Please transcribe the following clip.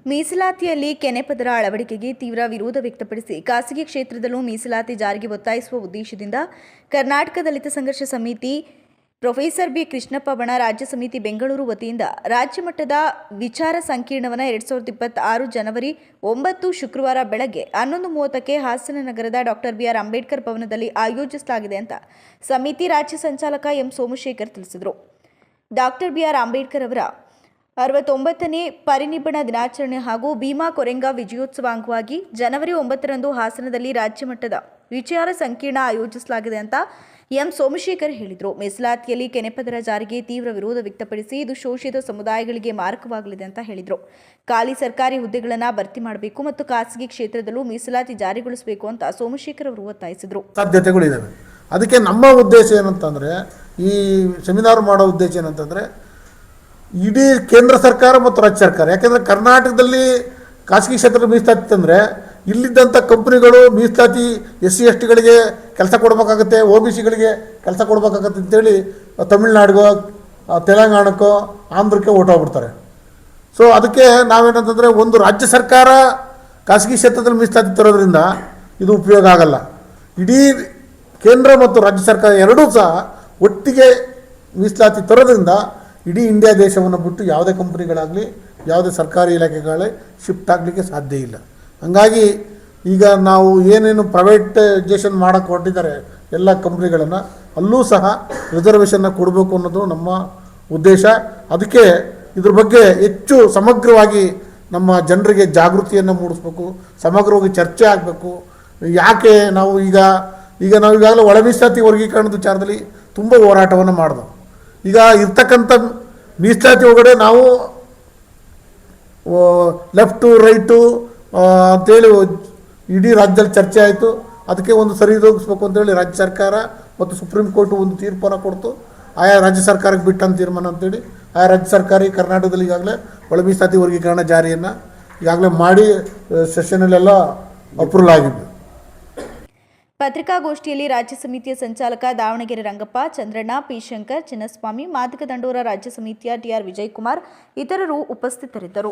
ಮೀಸಲಾತಿಯಲ್ಲಿ ಕೆನೆಪದರ ಅಳವಡಿಕೆಗೆ ತೀವ್ರ ವಿರೋಧ ವ್ಯಕ್ತಪಡಿಸಿ ಖಾಸಗಿ ಕ್ಷೇತ್ರದಲ್ಲೂ ಮೀಸಲಾತಿ ಜಾರಿಗೆ ಒತ್ತಾಯಿಸುವ ಉದ್ದೇಶದಿಂದ ಕರ್ನಾಟಕ ದಲಿತ ಸಂಘರ್ಷ ಸಮಿತಿ ಪ್ರೊಫೆಸರ್ ಬಿ ಕೃಷ್ಣಪ್ಪ ಬಣ ರಾಜ್ಯ ಸಮಿತಿ ಬೆಂಗಳೂರು ವತಿಯಿಂದ ರಾಜ್ಯ ಮಟ್ಟದ ವಿಚಾರ ಸಂಕಿರಣವನ್ನು 2026 ಜನವರಿ 9 ಶುಕ್ರವಾರ ಬೆಳಗ್ಗೆ 11:30ಕ್ಕೆ ಹಾಸನ ನಗರದ ಡಾಕ್ಟರ್ ಬಿ ಆರ್ ಅಂಬೇಡ್ಕರ್ ಭವನದಲ್ಲಿ ಆಯೋಜಿಸಲಾಗಿದೆ ಅಂತ ಸಮಿತಿ ರಾಜ್ಯ ಸಂಚಾಲಕ ಎಂ ಸೋಮಶೇಖರ್ ತಿಳಿಸಿದರು. ಡಾಕ್ಟರ್ ಬಿ ಆರ್ ಅಂಬೇಡ್ಕರ್ ಅವರ 69ನೇ ಪರಿನಿಬ್ಬಣ ದಿನಾಚರಣೆ ಹಾಗೂ ಭೀಮಾ ಕೊರೆಂಗ ವಿಜಯೋತ್ಸವ ಅಂಗವಾಗಿ ಜನವರಿ 9ರಂದು ಹಾಸನದಲ್ಲಿ ರಾಜ್ಯ ಮಟ್ಟದ ವಿಚಾರ ಸಂಕಿರಣ ಆಯೋಜಿಸಲಾಗಿದೆ ಅಂತ ಎಂ ಸೋಮಶೇಖರ್ ಹೇಳಿದರು. ಮೀಸಲಾತಿಯಲ್ಲಿ ಕೆನೆಪದರ ಜಾರಿಗೆ ತೀವ್ರ ವಿರೋಧ ವ್ಯಕ್ತಪಡಿಸಿ ಇದು ಶೋಷಿತ ಸಮುದಾಯಗಳಿಗೆ ಮಾರಕವಾಗಲಿದೆ ಅಂತ ಹೇಳಿದರು. ಖಾಲಿ ಸರ್ಕಾರಿ ಹುದ್ದೆಗಳನ್ನು ಭರ್ತಿ ಮಾಡಬೇಕು ಮತ್ತು ಖಾಸಗಿ ಕ್ಷೇತ್ರದಲ್ಲೂ ಮೀಸಲಾತಿ ಜಾರಿಗೊಳಿಸಬೇಕು ಅಂತ ಸೋಮಶೇಖರ್ ಅವರು ಒತ್ತಾಯಿಸಿದರು. ಸಾಧ್ಯತೆಗಳಿದ್ದಾವೆ. ಅದಕ್ಕೆ ನಮ್ಮ ಉದ್ದೇಶ ಏನಂತಂದರೆ, ಈ ಸೆಮಿನಾರ್ ಮಾಡೋ ಉದ್ದೇಶ ಏನಂತಂದರೆ, ಇಡೀ ಕೇಂದ್ರ ಸರ್ಕಾರ ಮತ್ತು ರಾಜ್ಯ ಸರ್ಕಾರ, ಯಾಕೆಂದರೆ ಕರ್ನಾಟಕದಲ್ಲಿ ಖಾಸಗಿ ಕ್ಷೇತ್ರದ ಮೀಸಲಾತಿ ತಂದರೆ ಇಲ್ಲಿದ್ದಂಥ ಕಂಪ್ನಿಗಳು ಮೀಸಲಾತಿ SC STಗಳಿಗೆ ಕೆಲಸ ಕೊಡಬೇಕಾಗತ್ತೆ, OBCಗಳಿಗೆ ಕೆಲಸ ಕೊಡಬೇಕಾಗತ್ತೆ ಅಂತೇಳಿ ತಮಿಳ್ನಾಡಿಗೋ ತೆಲಂಗಾಣಕ್ಕೋ ಆಂಧ್ರಕ್ಕೆ ಓಟೋಗ್ಬಿಡ್ತಾರೆ. ಸೊ ಅದಕ್ಕೆ ನಾವೇನಂತಂದರೆ, ಒಂದು ರಾಜ್ಯ ಸರ್ಕಾರ ಖಾಸಗಿ ಕ್ಷೇತ್ರದಲ್ಲಿ ಮೀಸಲಾತಿ ತರೋದ್ರಿಂದ ಇದು ಉಪಯೋಗ ಆಗಲ್ಲ. ಇಡೀ ಕೇಂದ್ರ ಮತ್ತು ರಾಜ್ಯ ಸರ್ಕಾರ ಎರಡೂ ಸಹ ಒಟ್ಟಿಗೆ ಮೀಸಲಾತಿ ತರೋದ್ರಿಂದ ಇಡೀ ಇಂಡಿಯಾ ದೇಶವನ್ನು ಬಿಟ್ಟು ಯಾವುದೇ ಕಂಪ್ನಿಗಳಾಗಲಿ ಯಾವುದೇ ಸರ್ಕಾರಿ ಇಲಾಖೆಗಳೇ ಶಿಫ್ಟ್ ಆಗಲಿಕ್ಕೆ ಸಾಧ್ಯ ಇಲ್ಲ. ಹಾಗಾಗಿ ಈಗ ನಾವು ಏನೇನು ಪ್ರೈವೇಟೈಜೇಷನ್ ಮಾಡೋಕ್ಕೆ ಹೊರಟಿದ್ದಾರೆ ಎಲ್ಲ ಕಂಪ್ನಿಗಳನ್ನು, ಅಲ್ಲೂ ಸಹ ರಿಸರ್ವೇಷನ್ನ ಕೊಡಬೇಕು ಅನ್ನೋದು ನಮ್ಮ ಉದ್ದೇಶ. ಅದಕ್ಕೆ ಇದ್ರ ಬಗ್ಗೆ ಹೆಚ್ಚು ಸಮಗ್ರವಾಗಿ ನಮ್ಮ ಜನರಿಗೆ ಜಾಗೃತಿಯನ್ನು ಮೂಡಿಸ್ಬೇಕು, ಸಮಗ್ರವಾಗಿ ಚರ್ಚೆ ಆಗಬೇಕು. ಯಾಕೆ ನಾವು ಈಗಾಗಲೇ ಒಳ ಮೀಸಲಾತಿ ವರ್ಗೀಕರಣದ ವಿಚಾರದಲ್ಲಿ ತುಂಬ ಹೋರಾಟವನ್ನು ಮಾಡಿದೆವು. ಈಗ ಇರ್ತಕ್ಕಂಥ ಮೀಸಲಾತಿ ಒಳಗಡೆ ನಾವು ಲೆಫ್ಟು ರೈಟು ಅಂತೇಳಿ ಇಡೀ ರಾಜ್ಯದಲ್ಲಿ ಚರ್ಚೆ ಆಯಿತು. ಅದಕ್ಕೆ ಒಂದು ಸರಿದೂಗಿಸ್ಬೇಕು ಅಂತೇಳಿ ರಾಜ್ಯ ಸರ್ಕಾರ ಮತ್ತು ಸುಪ್ರೀಂ ಕೋರ್ಟು ಒಂದು ತೀರ್ಪನ್ನು ಕೊಡ್ತು. ಆಯಾ ರಾಜ್ಯ ಸರ್ಕಾರಕ್ಕೆ ಬಿಟ್ಟಂತ ತೀರ್ಮಾನ ಅಂತೇಳಿ ಆಯಾ ರಾಜ್ಯ ಸರ್ಕಾರ ಕರ್ನಾಟಕದಲ್ಲಿ ಈಗಾಗಲೇ ಒಳ ಮೀಸಲಾತಿ ವರ್ಗೀಕರಣ ಜಾರಿಯನ್ನು ಈಗಾಗಲೇ ಮಾಡಿ ಸೆಷನಲ್ಲೆಲ್ಲ ಅಪ್ರೂವಲ್ ಆಗಿದ್ದು. ಪತ್ರಿಕಾಗೋಷ್ಠಿಯಲ್ಲಿ ರಾಜ್ಯ ಸಮಿತಿಯ ಸಂಚಾಲಕ ದಾವಣಗೆರೆ ರಂಗಪ್ಪ, ಚಂದ್ರಣ್ಣ, ಪಿ ಶಂಕರ್, ಚಿನ್ನಸ್ವಾಮಿ, ಮಾದಿಗ ದಂಡೋರ ರಾಜ್ಯ ಸಮಿತಿಯ TR ವಿಜಯಕುಮಾರ್ ಇತರರು ಉಪಸ್ಥಿತರಿದ್ದರು.